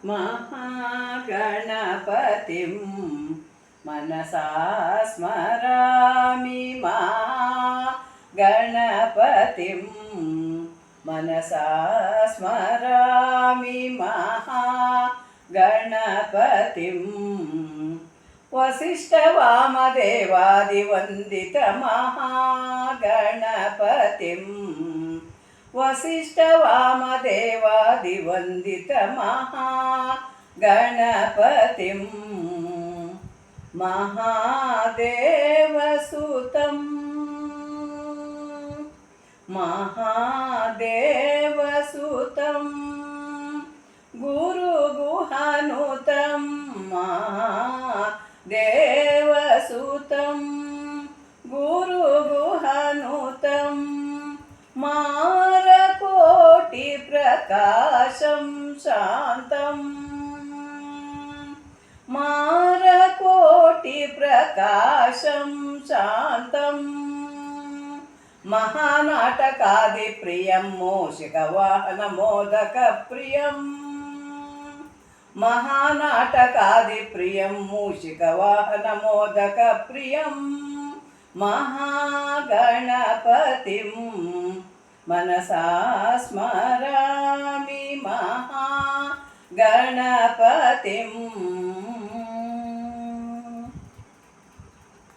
महागणपतिं मनसा स्मरामि महागणपतिं मनसा स्मरामि महागणपतिं वसिष्ठवामदेवादिवन्दितमहागणपतिं वसिष्ठवामदेवादिवन्दितमहागणपतिं महादेवसुतं महादेवसुतं गुरुगुहानुतं महादेवसुतं गुरुगुहानुतं मारकोटिप्रकाशं शान्तं मारकोटिप्रकाशं शान्तं महानाटकादिप्रियं मूषिकवाहनमोदकप्रियं महानाटकादिप्रियं मूषिकवाहनमोदकप्रियं महागणपतिं मनसा स्मरामि महागणपतिं